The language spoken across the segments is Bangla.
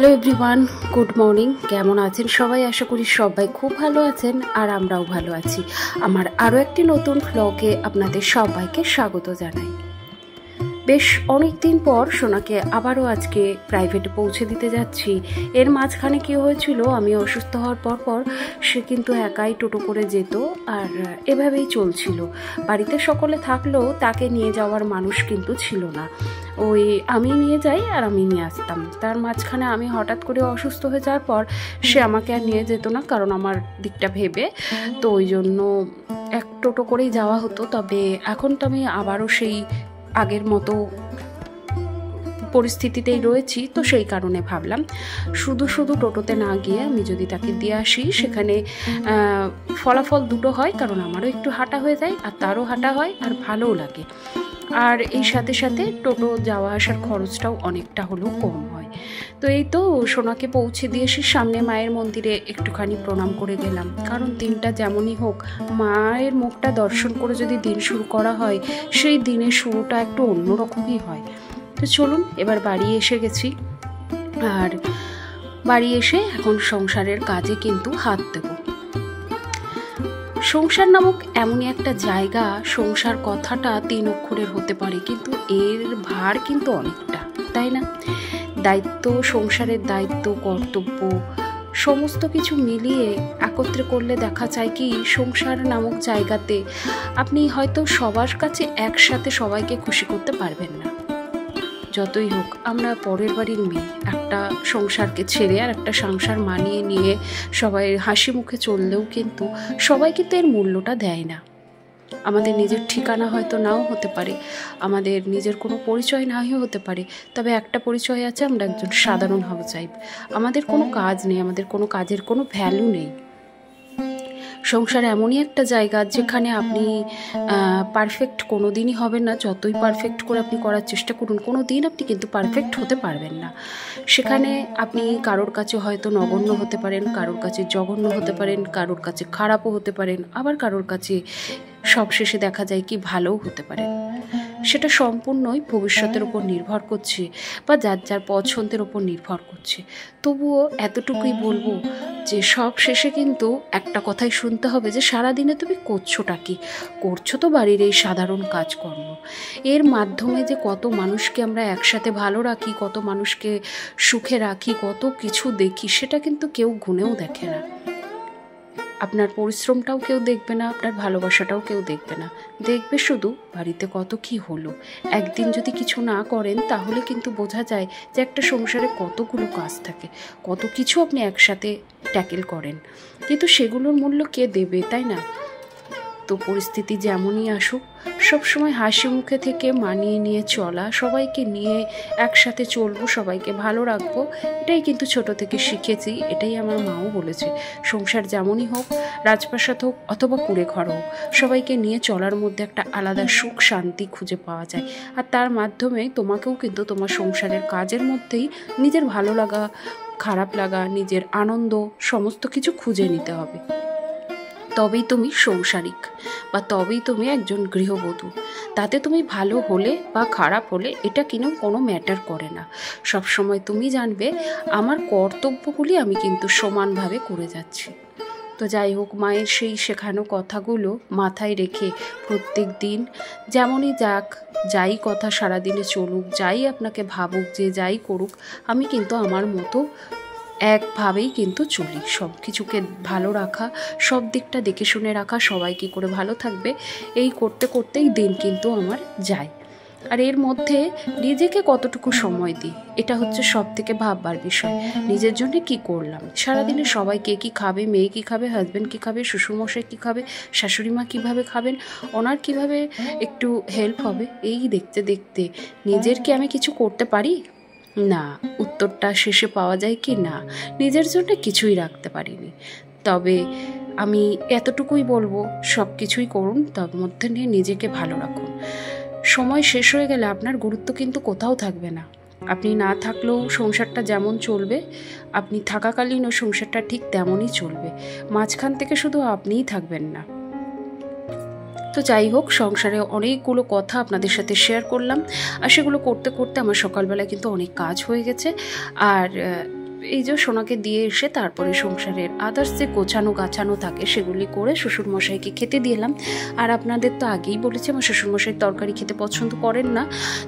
Hello everyone, good morning. কেমন আছেন সবাই? আশা করি সবাই খুব ভালো আছেন, আর আমরাও ভালো আছি। আমার আরও একটি নতুন ব্লগে আপনাদের সবাইকে স্বাগত জানাই। বেশ অনেক দিন পর সোনাকে আবারও আজকে প্রাইভেটে পৌঁছে দিতে যাচ্ছি। এর মাঝখানে কী হয়েছিল, আমি অসুস্থ হওয়ার পর সে কিন্তু একাই টোটো করে যেত, আর এভাবেই চলছিল। বাড়িতে সকলে থাকলেও তাকে নিয়ে যাওয়ার মানুষ কিন্তু ছিল না। ওই আমি নিয়ে যাই আর আমি নিয়ে আসতাম। তার মাঝখানে আমি হঠাৎ করে অসুস্থ হয়ে যাওয়ার পর সে আমাকে আর নিয়ে যেত না, কারণ আমার দিকটা ভেবে। তো ওই জন্য এক টোটো করেই যাওয়া হতো। তবে এখন তো আমি আবারও সেই আগের মতো পরিস্থিতিতেই রয়েছি, তো সেই কারণে ভাবলাম শুধু টোটোতে না গিয়ে আমি যদি তাকে দিয়ে আসি, সেখানে ফলাফল দুটো হয়, কারণ আমারও একটু হাঁটা হয়ে যায় আর তারও হাঁটা হয়, আর ভালোও লাগে। আর এই সাথে সাথে টোটো যাওয়া আসার খরচটাও অনেকটা হলেও কম হয়। তো এই তো সোনাকে পৌঁছে দিয়ে এসে সামনে মায়ের মন্দিরে একটুখানি প্রণাম করে গেলাম, কারণ দিনটা যেমনই হোক মায়ের মুখটা দর্শন করে যদি দিন শুরু করা হয়, সেই দিনের শুরুটা একটু অন্যরকমই হয়। তো চলুন, এবার বাড়ি এসে গেছি, আর বাড়ি এসে এখন সংসারের কাজে কিন্তু হাত দেব। সংসার নামক এমনই একটা জায়গা, সংসার কথাটা 3 অক্ষরের হতে পারে, কিন্তু এর ভার কিন্তু অনেকটা, তাই না? দায়িত্ব, সংসারের দায়িত্ব, কর্তব্য সমস্ত কিছু মিলিয়ে একত্রে করলে দেখা যায় কি, সংসার নামক জায়গাতে আপনি হয়তো সবার কাছে একসাথে সবাইকে খুশি করতে পারবেন না। যতই হোক, আমরা পরের বাড়ির মেয়ে, একটা সংসারকে ছেড়ে আর একটা সংসার মানিয়ে নিয়ে সবাই হাসি মুখে চললেও কিন্তু সবাই কিন্তু এর মূল্যটা দেয় না। আমাদের নিজের ঠিকানা হয়তো নাও হতে পারে, আমাদের নিজের কোনো পরিচয় নাও হতে পারে, তবে একটা পরিচয় আছে, আমরা একজন সাধারণ হাউসওয়াইফ। আমাদের কোনো কাজ নেই, আমাদের কোনো কাজের কোনো ভ্যালু নেই। সংসার এমনই একটা জায়গা যেখানে আপনি পারফেক্ট কোনো দিনই হবেন না। যতই পারফেক্ট করে আপনি করার চেষ্টা করুন, কোনো দিন আপনি কিন্তু পারফেক্ট হতে পারবেন না। সেখানে আপনি কারোর কাছে হয়তো নগণ্য হতে পারেন, কারোর কাছে জঘন্য হতে পারেন, কারোর কাছে খারাপও হতে পারেন, আবার কারোর কাছে সবশেষে দেখা যায় কি ভালোও হতে পারে। সেটা সম্পূর্ণই ভবিষ্যতের উপর নির্ভর করছে, বা যার যার পছন্দের উপর নির্ভর করছে। তবুও এতটুকুই বলবো যে সব শেষে কিন্তু একটা কথাই শুনতে হবে, যে সারাদিনে তুমি করছোটা কি? করছো তো বাড়ির এই সাধারণ কাজকর্ম। এর মাধ্যমে যে কত মানুষকে আমরা একসাথে ভালো রাখি, কত মানুষকে সুখে রাখি, কত কিছু দেখি, সেটা কিন্তু কেউ গুনেও দেখে না। আপনার পরিশ্রমটাও কেউ দেখবে না, আপনার ভালোবাসাটাও কেউ দেখবে না। দেখবে শুধু বাড়িতে কত কি হলো। একদিন যদি কিছু না করেন, তাহলে কিন্তু বোঝা যায় যে একটা সংসারে কতগুলো কাজ থাকে, কত কিছু আপনি একসাথে ট্যাকেল করেন, কিন্তু সেগুলোর মূল্য কে দেবে, তাই না? তো পরিস্থিতি যেমনই আসুক, সবসময় হাসি মুখে থেকে মানিয়ে নিয়ে চলা, সবাইকে নিয়ে একসাথে চলবো, সবাইকে ভালো রাখবো, এটাই কিন্তু ছোট থেকে শিখেছি। এটাই আমার মাও বলেছে, সংসার যেমনই হোক, রাজপ্রাসাদ হোক অথবা কুঁড়ে ঘর হোক, সবাইকে নিয়ে চলার মধ্যে একটা আলাদা সুখ শান্তি খুঁজে পাওয়া যায়। আর তার মাধ্যমে তোমাকেও কিন্তু তোমার সংসারের কাজের মধ্যেই নিজের ভালো লাগা, খারাপ লাগা, নিজের আনন্দ সমস্ত কিছু খুঁজে নিতে হবে। তবেই তুমি সংসারিক, বা তবেই তুমি একজন গৃহবধূ। তাতে তুমি ভালো হলে বা খারাপ হলে এটা কিন্তু কোনো ম্যাটার করে না। সবসময় তুমি জানবে আমার কর্তব্যগুলি আমি কিন্তু সমানভাবে করে যাচ্ছি। তো যাই হোক, মায়ের সেই শেখানো কথাগুলো মাথায় রেখে প্রত্যেক দিন যেমনই যাক, যাই কথা সারাদিনে চলুক, যাই আপনাকে ভাবুক, যে যাই করুক, আমি কিন্তু আমার মতো একভাবেই কিন্তু চলি। সব কিছুকে ভালো রাখা, সব দিকটা দেখে শুনে রাখা, সবাই কী করে ভালো থাকবে, এই করতে করতেই দিন কিন্তু আমার যায়। আর এর মধ্যে নিজেকে কতটুকু সময় দিই, এটা হচ্ছে সব থেকে ভাববার বিষয়। নিজের জন্য কি করলাম সারাদিনে, সবাই কে কী খাবে, মেয়ে কী খাবে, হাজব্যান্ড কী খাবে, শ্বশুরমশাই কী খাবে, শাশুড়ি মা কীভাবে খাবেন, ওনার কীভাবে একটু হেল্প হবে, এই দেখতে দেখতে নিজের কি আমি কিছু করতে পারি? না। উত্তরটা শেষে পাওয়া যায় কি না, নিজের জন্য কিছুই রাখতে পারিনি। তবে আমি এতটুকুই বলবো, সব কিছুই করুন, তার মধ্যে নিয়ে নিজেকে ভালো রাখুন। সময় শেষ হয়ে গেলে আপনার গুরুত্ব কিন্তু কোথাও থাকবে না। আপনি না থাকলেও সংসারটা যেমন চলবে, আপনি থাকাকালীনও সংসারটা ঠিক তেমনই চলবে। মাঝখান থেকে শুধু আপনিই থাকবেন না। তো যাই হোক, সংসারে অনেকগুলো কথা আপনাদের সাথে শেয়ার করলাম, আর সেগুলো করতে করতে আমার সকালবেলায় কিন্তু অনেক কাজ হয়ে গেছে। আর এই যে সোনাকে দিয়ে এসে তারপরে সংসারের আদার্স যে গোছানো গাছানো থাকে সেগুলি করে শ্বশুরমশাইকে খেতে দিলাম। আর আপনাদের তো আগেই বলেছি আমার শ্বশুরমশাই তরকারি খেতে পছন্দ করেন না,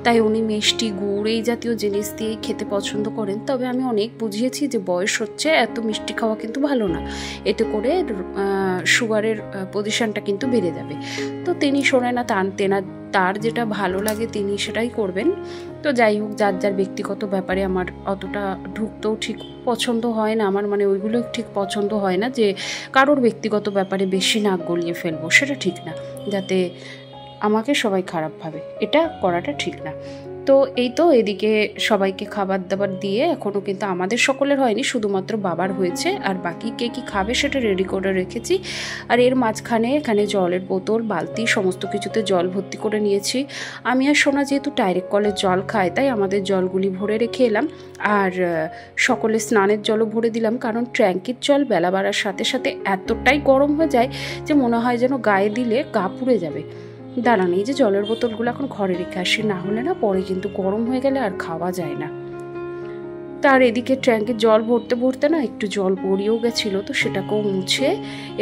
তাই উনি মিষ্টি গুড় এই জাতীয় জিনিস দিয়ে খেতে পছন্দ করেন। তবে আমি অনেক বুঝিয়েছি যে বয়স হচ্ছে, এত মিষ্টি খাওয়া কিন্তু ভালো না, এতে করে সুগারের পজিশনটা কিন্তু বেড়ে যাবে। তো তিনি শোনেন না, তার যেটা ভালো লাগে তিনি সেটাই করবেন। তো যাই হোক, যার যার ব্যক্তিগত ব্যাপারে আমার অতটা ঢুকতেও ঠিক পছন্দ হয় না, আমার মানে ওইগুলো ঠিক পছন্দ হয় না যে কারোর ব্যক্তিগত ব্যাপারে বেশি নাক গলিয়ে ফেলবো, সেটা ঠিক না, যাতে আমাকে সবাই খারাপ ভাবে, এটা করাটা ঠিক না। তো এই তো এদিকে সবাইকে খাবার দাবার দিয়ে এখনও কিন্তু আমাদের সকলের হয়নি, শুধুমাত্র বাবার হয়েছে, আর বাকি কে কী খাবে সেটা রেডি করে রেখেছি। আর এর মাঝখানে এখানে জলের বোতল বালতি সমস্ত কিছুতে জল ভর্তি করে নিয়েছি। আমি আর সোনা যেহেতু ডাইরেক্ট কলের জল খায়, তাই আমাদের জলগুলি ভরে রেখে এলাম। আর সকলে স্নানের জলও ভরে দিলাম, কারণ ট্যাঙ্কির জল বেলা বাড়ার সাথে সাথে এতটাই গরম হয়ে যায় যে মনে হয় যেন গায়ে দিলে গা পুড়ে যাবে। দাঁড়ান, এই যে জলের বোতলগুলো এখন ঘরে রেখে আসি, না হলে না পরে কিন্তু গরম হয়ে গেলে আর খাওয়া যায় না। তার এদিকে ট্যাঙ্কে জল ভরতে ভরতে না একটু জল পড়িয়েও গেছিলো, তো সেটাকেও মুছে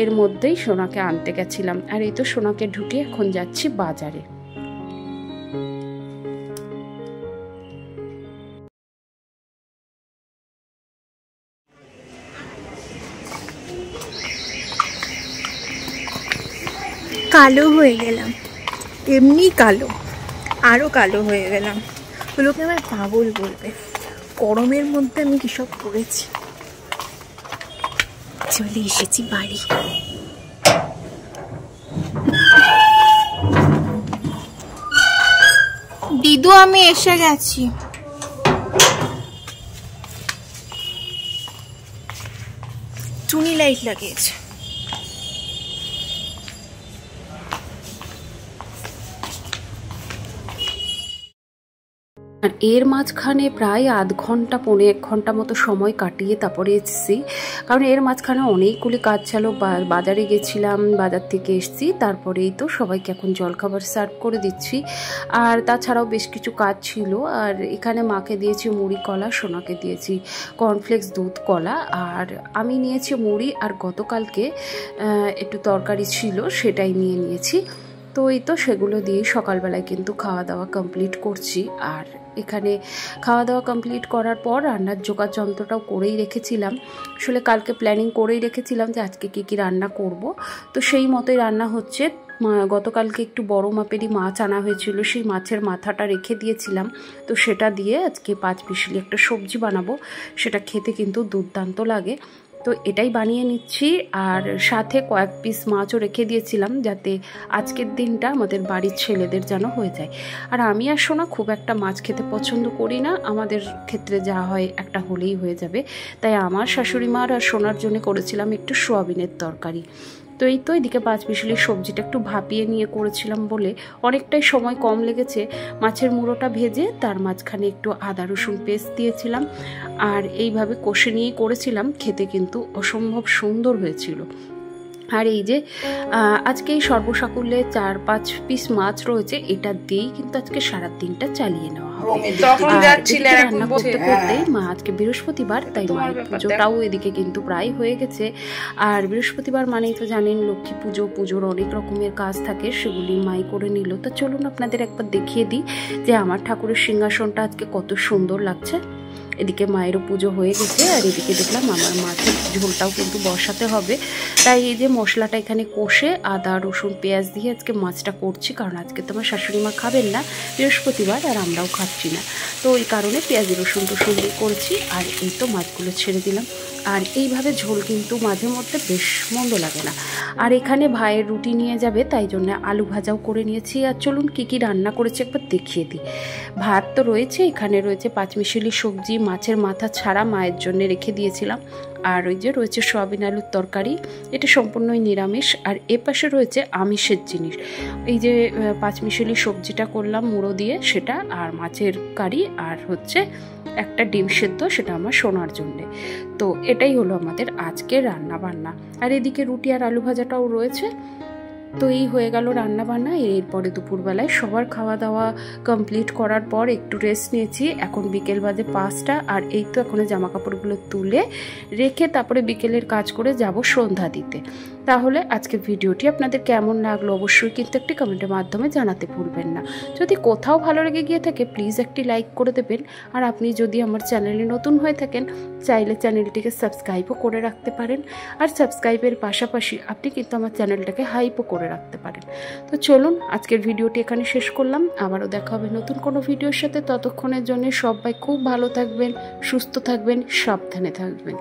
এর মধ্যেই সোনাকে আনতে গেছিলাম। আর এই তো সোনাকে ঢুকিয়ে এখন যাচ্ছি বাজারে। কালো হয়ে গেলাম, এমনি কালো, আরও কালো হয়ে গেলাম, লোকে আমার পাগল বলবে। গরমের মধ্যে আমি কী সব করেছি। চলে এসেছি বাড়ি। দিদু আমি এসে গেছি। টুনি লাইট লাগিয়েছে। আর এর মাঝখানে প্রায় আধ ঘন্টা পৌনে 1 ঘন্টা মতো সময় কাটিয়ে তারপরে এসেছি, কারণ এর মাঝখানে অনেকগুলি কাজ ছিল। বাজারে গেছিলাম, বাজার থেকে এসেছি, তারপরেই তো সবাইকে এখন জলখাবার সার্ভ করে দিচ্ছি। আর তাছাড়াও বেশ কিছু কাজ ছিল। আর এখানে মাকে দিয়েছি মুড়ি কলা, সোনাকে দিয়েছি কর্নফ্লেক্স দুধ কলা, আর আমি নিয়েছি মুড়ি, আর গতকালকে একটু তরকারি ছিল সেটাই নিয়েছি। তো এই তো সেগুলো দিয়েই সকালবেলায় কিন্তু খাওয়া দাওয়া কমপ্লিট করছি। আর এখানে খাওয়া দাওয়া কমপ্লিট করার পর রান্নার জোগাড় যন্ত্রটাও করেই রেখেছিলাম। আসলে কালকে প্ল্যানিং করেই রেখেছিলাম যে আজকে কী রান্না করব, তো সেই মতোই রান্না হচ্ছে। গতকালকে একটু বড় মাপেরই মাছ আনা হয়েছিল, সেই মাছের মাথাটা রেখে দিয়েছিলাম, তো সেটা দিয়ে আজকে 5 পিসলি একটা সবজি বানাবো, সেটা খেতে কিন্তু দুর্দান্ত লাগে। তো এটাই বানিয়ে নিচ্ছি। আর সাথে কয়েক পিস মাছও রেখে দিয়েছিলাম, যাতে আজকের দিনটা আমাদের বাড়ির ছেলেদের যেন হয়ে যায়। আর আমি আর সোনা খুব একটা মাছ খেতে পছন্দ করি না, আমাদের ক্ষেত্রে যা হয় একটা হলেই হয়ে যাবে। তাই আমার শাশুড়ি মার আর সোনার জন্য করেছিলাম একটু সোয়াবিনের তরকারি। তো এই তো এদিকে 5 পিসলির সবজিটা একটু ভাপিয়ে নিয়ে করেছিলাম বলে অনেকটাই সময় কম লেগেছে। মাছের মুড়োটা ভেজে তার মাঝখানে একটু আদা রসুন পেস্ট দিয়েছিলাম, আর এইভাবে কষে নিয়েই করেছিলাম। খেতে কিন্তু অসম্ভব সুন্দর হয়েছিল। আর এই যে আজকে এই সর্বসাকুল্যে 4-5 পিস মাছ রয়েছে, এটা দিয়েই কিন্তু আজকে সারা দিনটা চালিয়ে নেওয়া হবে। রান্না করতে করতে মা আজকে বৃহস্পতিবার, তাই মায়ের পুজোটাও এদিকে কিন্তু প্রায় হয়ে গেছে। আর বৃহস্পতিবার মানেই তো জানেন লক্ষ্মী পুজোর অনেক রকমের কাজ থাকে, সেগুলি মাই করে নিল। তো চলুন আপনাদের একবার দেখিয়ে দিই যে আমার ঠাকুরের সিংহাসনটা আজকে কত সুন্দর লাগছে। এদিকে মায়েরও পুজো হয়ে গেছে, আর এদিকে দেখলাম আমার মাছের ঝোলটাও কিন্তু বসাতে হবে। তাই এই যে মশলাটা এখানে কষে আদা রসুন পেঁয়াজ দিয়ে আজকে মাছটা করছি, কারণ আজকে তো আমার শাশুড়ি মা খাবেন না বৃহস্পতিবার, আর আমরাও খাচ্ছি না, তো এই কারণে পেঁয়াজ রসুন দিয়ে করছি। আর এই তো মাছগুলো ছেড়ে দিলাম। আর এইভাবে ঝোল কিন্তু মাঝে মধ্যে বেশ মন্দ লাগে না। আর এখানে ভাইয়ের রুটি নিয়ে যাবে, তাই জন্য আলু ভাজাও করে নিয়েছি। আর চলুন কী রান্না করেছি একবার দেখিয়ে দিই। ভাত তো রয়েছে, এখানে রয়েছে 5 মিশালি সবজি, মাছের মাথা ছাড়া মায়ের জন্য রেখে দিয়েছিলাম। আর ওই যে রয়েছে সয়াবিন আলুর তরকারি, এটা সম্পূর্ণই নিরামিষ। আর এপাশে রয়েছে আমিষের জিনিস, এই যে 5 মিশালি সবজিটা করলাম মুড়ো দিয়ে সেটা, আর মাছের কারি, আর হচ্ছে একটা ডিম সেদ্ধ, সেটা আমার সোনার জন্যে। তো এটাই হলো আমাদের আজকে রান্না বান্না। আর এদিকে রুটি আর আলু ভাজাটাও রয়েছে। তো এই হয়ে গেল রান্না বান্না। এরপরে দুপুরবেলায় সবার খাওয়া দাওয়া কমপ্লিট করার পর একটু রেস্ট নিয়েছি। এখন বিকেল বাজে 5টা, আর এই তো এখন জামা কাপড়গুলো তুলে রেখে তারপরে বিকেলের কাজ করে যাব সন্ধ্যা দিতে। তাহলে আজকে ভিডিওটি আপনাদের কেমন লাগলো অবশ্যই কিন্তু একটি কমেন্টের মাধ্যমে জানাতে ভুলবেন না। যদি কোথাও ভালো লেগে গিয়ে থাকে প্লিজ একটি লাইক করে দেবেন। আর আপনি যদি আমার চ্যানেলে নতুন হয়ে থাকেন চাইলে চ্যানেলটিকে সাবস্ক্রাইবও করে রাখতে পারেন। আর সাবস্ক্রাইবের পাশাপাশি আপনি কিন্তু আমার চ্যানেলটাকে হাইপও করে রাখতে পারেন। তো চলুন আজকের ভিডিওটি এখানে শেষ করলাম। আবারও দেখা হবে নতুন কোনো ভিডিওর সাথে। ততক্ষণের জন্য সবাই খুব ভালো থাকবেন, সুস্থ থাকবেন, সাবধানে থাকবেন।